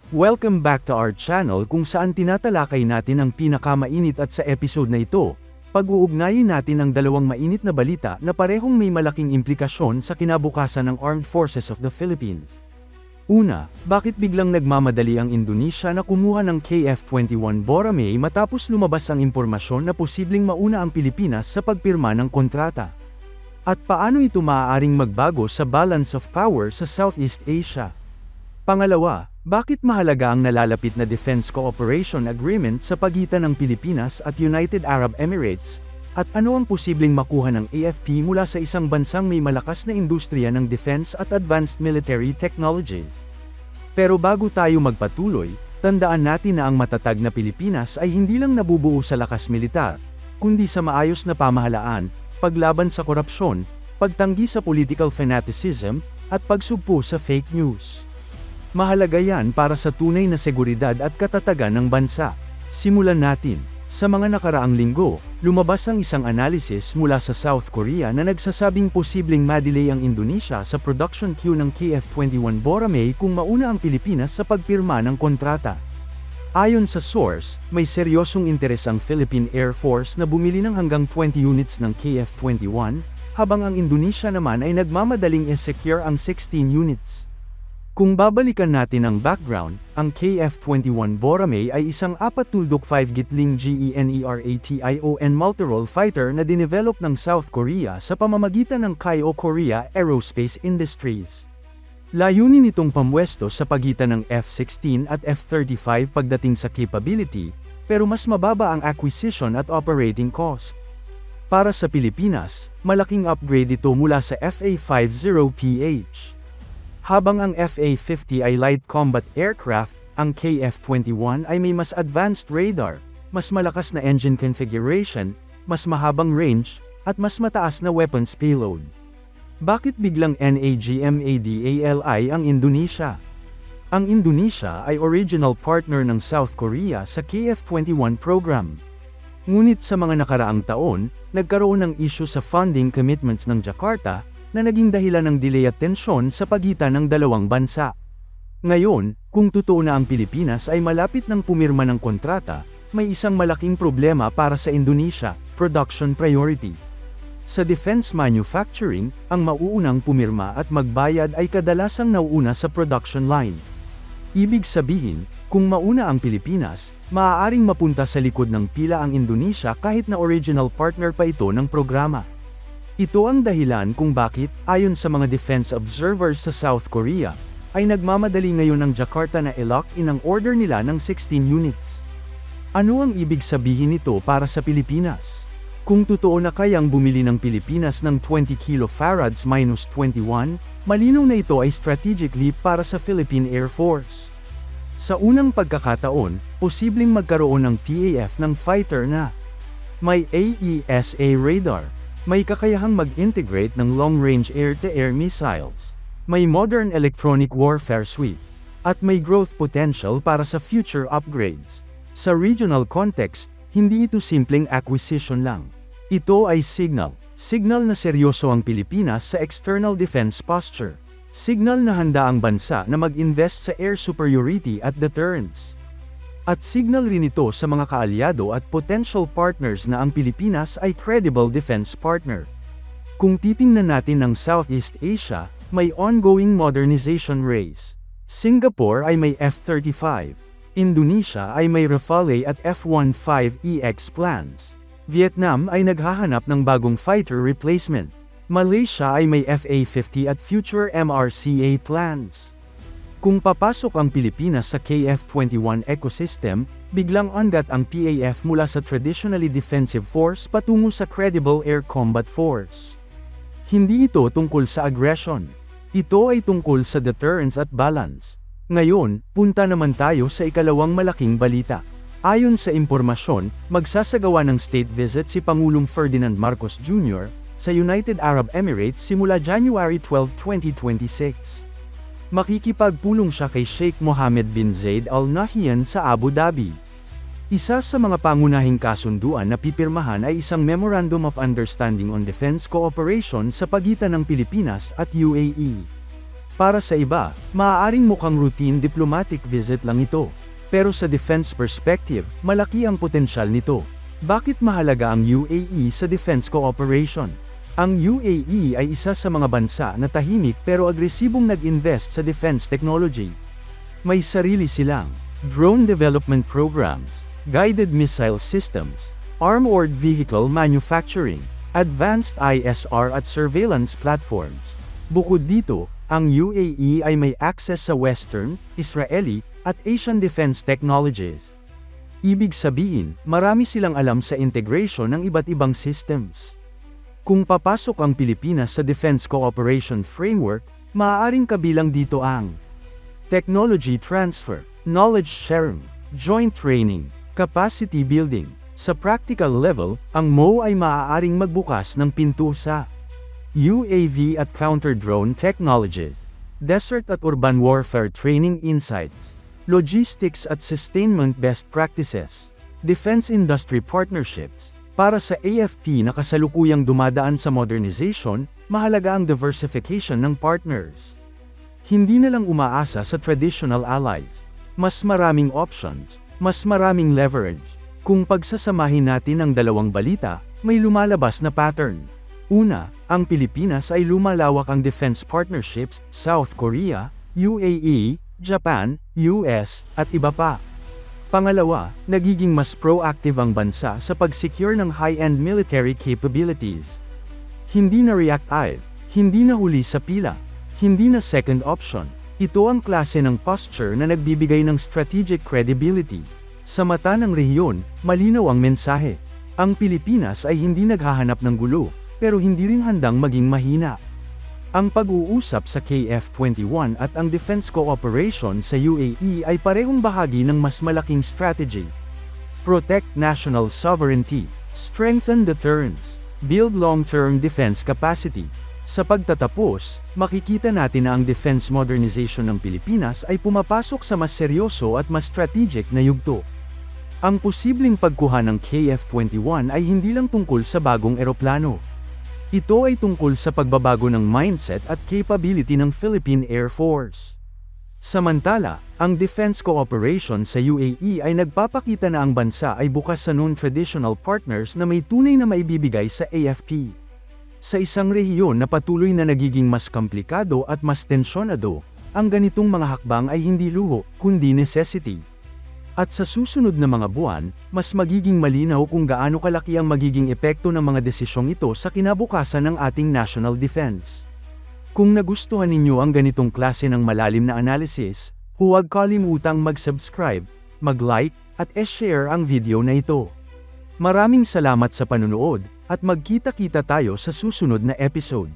Welcome back to our channel kung saan tinatalakay natin ang pinakamainit at sa episode na ito, pag-uugnayin natin ang dalawang mainit na balita na parehong may malaking implikasyon sa kinabukasan ng Armed Forces of the Philippines. Una, bakit biglang nagmamadali ang Indonesia na kumuha ng KF-21 Boracay matapos lumabas ang impormasyon na posibleng mauna ang Pilipinas sa pagpirma ng kontrata? At paano ito maaaring magbago sa balance of power sa Southeast Asia? Pangalawa, bakit mahalaga ang nalalapit na Defense Cooperation Agreement sa pagitan ng Pilipinas at United Arab Emirates? At ano ang posibleng makuha ng AFP mula sa isang bansang may malakas na industriya ng defense at advanced military technologies? Pero bago tayo magpatuloy, tandaan natin na ang matatag na Pilipinas ay hindi lang nabubuo sa lakas militar, kundi sa maayos na pamahalaan, paglaban sa korupsyon, pagtanggi sa political fanaticism, at pagsugpo sa fake news. Mahalaga yan para sa tunay na seguridad at katatagan ng bansa. Simulan natin. Sa mga nakaraang linggo, lumabas ang isang analysis mula sa South Korea na nagsasabing posibleng madelay ang Indonesia sa production queue ng KF-21 Boracay kung mauna ang Pilipinas sa pagpirma ng kontrata. Ayon sa source, may seryosong interes ang Philippine Air Force na bumili ng hanggang 20 units ng KF-21, habang ang Indonesia naman ay nagmamadaling i-secure ang 16 units. Kung babalikan natin ang background, ang KF-21 Boracay ay isang 4.5 gitling GENERATION multirole fighter na dinevelop ng South Korea sa pamamagitan ng KAIO Korea Aerospace Industries. Layunin nitong pamwesto sa pagitan ng F-16 at F-35 pagdating sa capability, pero mas mababa ang acquisition at operating cost. Para sa Pilipinas, malaking upgrade ito mula sa FA-50PH. Habang ang FA-50 ay light combat aircraft, ang KF-21 ay may mas advanced radar, mas malakas na engine configuration, mas mahabang range, at mas mataas na weapons payload. Bakit biglang NAGMADALI ang Indonesia? Ang Indonesia ay original partner ng South Korea sa KF-21 program. Ngunit sa mga nakaraang taon, nagkaroon ng issue sa funding commitments ng Jakarta, na naging dahilan ng delay at tensyon sa pagitan ng dalawang bansa. Ngayon, kung totoo na ang Pilipinas ay malapit ng pumirma ng kontrata, may isang malaking problema para sa Indonesia: production priority. Sa defense manufacturing, ang mauunang pumirma at magbayad ay kadalasang nauuna sa production line. Ibig sabihin, kung mauna ang Pilipinas, maaaring mapunta sa likod ng pila ang Indonesia kahit na original partner pa ito ng programa. Ito ang dahilan kung bakit, ayon sa mga defense observers sa South Korea, ay nagmamadali ngayon ang Jakarta na i-lock in ang order nila ng 16 units. Ano ang ibig sabihin nito para sa Pilipinas? Kung totoo na kayang bumili ng Pilipinas ng 20 kilofarads-21, malinaw na ito ay strategic leap para sa Philippine Air Force. Sa unang pagkakataon, posibleng magkaroon ng PAF ng fighter na may AESA radar, may kakayahang mag-integrate ng long-range air-to-air missiles, may modern electronic warfare suite, at may growth potential para sa future upgrades. Sa regional context, hindi ito simpleng acquisition lang. Ito ay signal na seryoso ang Pilipinas sa external defense posture. Signal na handa ang bansa na mag-invest sa air superiority at deterrence. At signal rin ito sa mga kaalyado at potential partners na ang Pilipinas ay credible defense partner. Kung titingnan natin ang Southeast Asia, may ongoing modernization race. Singapore ay may F-35. Indonesia ay may Rafale at F-15EX plans. Vietnam ay naghahanap ng bagong fighter replacement. Malaysia ay may FA-50 at future MRCA plans. Kung papasok ang Pilipinas sa KF-21 ecosystem, biglang angat ang PAF mula sa traditionally defensive force patungo sa credible air combat force. Hindi ito tungkol sa aggression. Ito ay tungkol sa deterrence at balance. Ngayon, punta naman tayo sa ikalawang malaking balita. Ayon sa impormasyon, magsasagawa ng state visit si Pangulong Ferdinand Marcos Jr. sa United Arab Emirates simula January 12, 2026. Makikipagpulong siya kay Sheikh Mohammed bin Zayed Al Nahyan sa Abu Dhabi. Isa sa mga pangunahing kasunduan na pipirmahan ay isang Memorandum of Understanding on Defense Cooperation sa pagitan ng Pilipinas at UAE. Para sa iba, maaaring mukhang routine diplomatic visit lang ito. Pero sa defense perspective, malaki ang potensyal nito. Bakit mahalaga ang UAE sa defense cooperation? Ang UAE ay isa sa mga bansa na tahimik pero agresibong nag-invest sa defense technology. May sarili silang drone development programs, guided missile systems, armored vehicle manufacturing, advanced ISR at surveillance platforms. Bukod dito, ang UAE ay may access sa Western, Israeli, at Asian defense technologies. Ibig sabihin, marami silang alam sa integration ng iba't ibang systems. Kung papasok ang Pilipinas sa Defense Cooperation Framework, maaaring kabilang dito ang technology transfer, knowledge sharing, joint training, capacity building. Sa practical level, ang MO ay maaaring magbukas ng pinto sa UAV at counter-drone technologies, desert at urban warfare training insights, logistics at sustainment best practices, defense industry partnerships. Para sa AFP na kasalukuyang dumadaan sa modernization, mahalaga ang diversification ng partners. Hindi na lang umaasa sa traditional allies. Mas maraming options, mas maraming leverage. Kung pagsasamahin natin ang dalawang balita, may lumalabas na pattern. Una, ang Pilipinas ay lumalawak ang defense partnerships, South Korea, UAE, Japan, US, at iba pa. Pangalawa, nagiging mas proactive ang bansa sa pag-secure ng high-end military capabilities. Hindi na reactive, hindi na huli sa pila, hindi na second option. Ito ang klase ng posture na nagbibigay ng strategic credibility. Sa mata ng rehiyon, malinaw ang mensahe. Ang Pilipinas ay hindi naghahanap ng gulo, pero hindi rin handang maging mahina. Ang pag-uusap sa KF21 at ang defense cooperation sa UAE ay parehong bahagi ng mas malaking strategy. Protect national sovereignty, strengthen deterrence, build long-term defense capacity. Sa pagtatapos, makikita natin na ang defense modernization ng Pilipinas ay pumapasok sa mas seryoso at mas strategic na yugto. Ang posibleng pagkuha ng KF21 ay hindi lang tungkol sa bagong eroplano. Ito ay tungkol sa pagbabago ng mindset at capability ng Philippine Air Force. Samantala, ang defense cooperation sa UAE ay nagpapakita na ang bansa ay bukas sa non-traditional partners na may tunay na maibibigay sa AFP. Sa isang rehiyon na patuloy na nagiging mas komplikado at mas tensyonado, ang ganitong mga hakbang ay hindi luho, kundi necessity. At sa susunod na mga buwan, mas magiging malinaw kung gaano kalaki ang magiging epekto ng mga desisyong ito sa kinabukasan ng ating national defense. Kung nagustuhan ninyo ang ganitong klase ng malalim na analysis, huwag kalimutang mag-subscribe, mag-like, at share ang video na ito. Maraming salamat sa panunood, at magkita-kita tayo sa susunod na episode.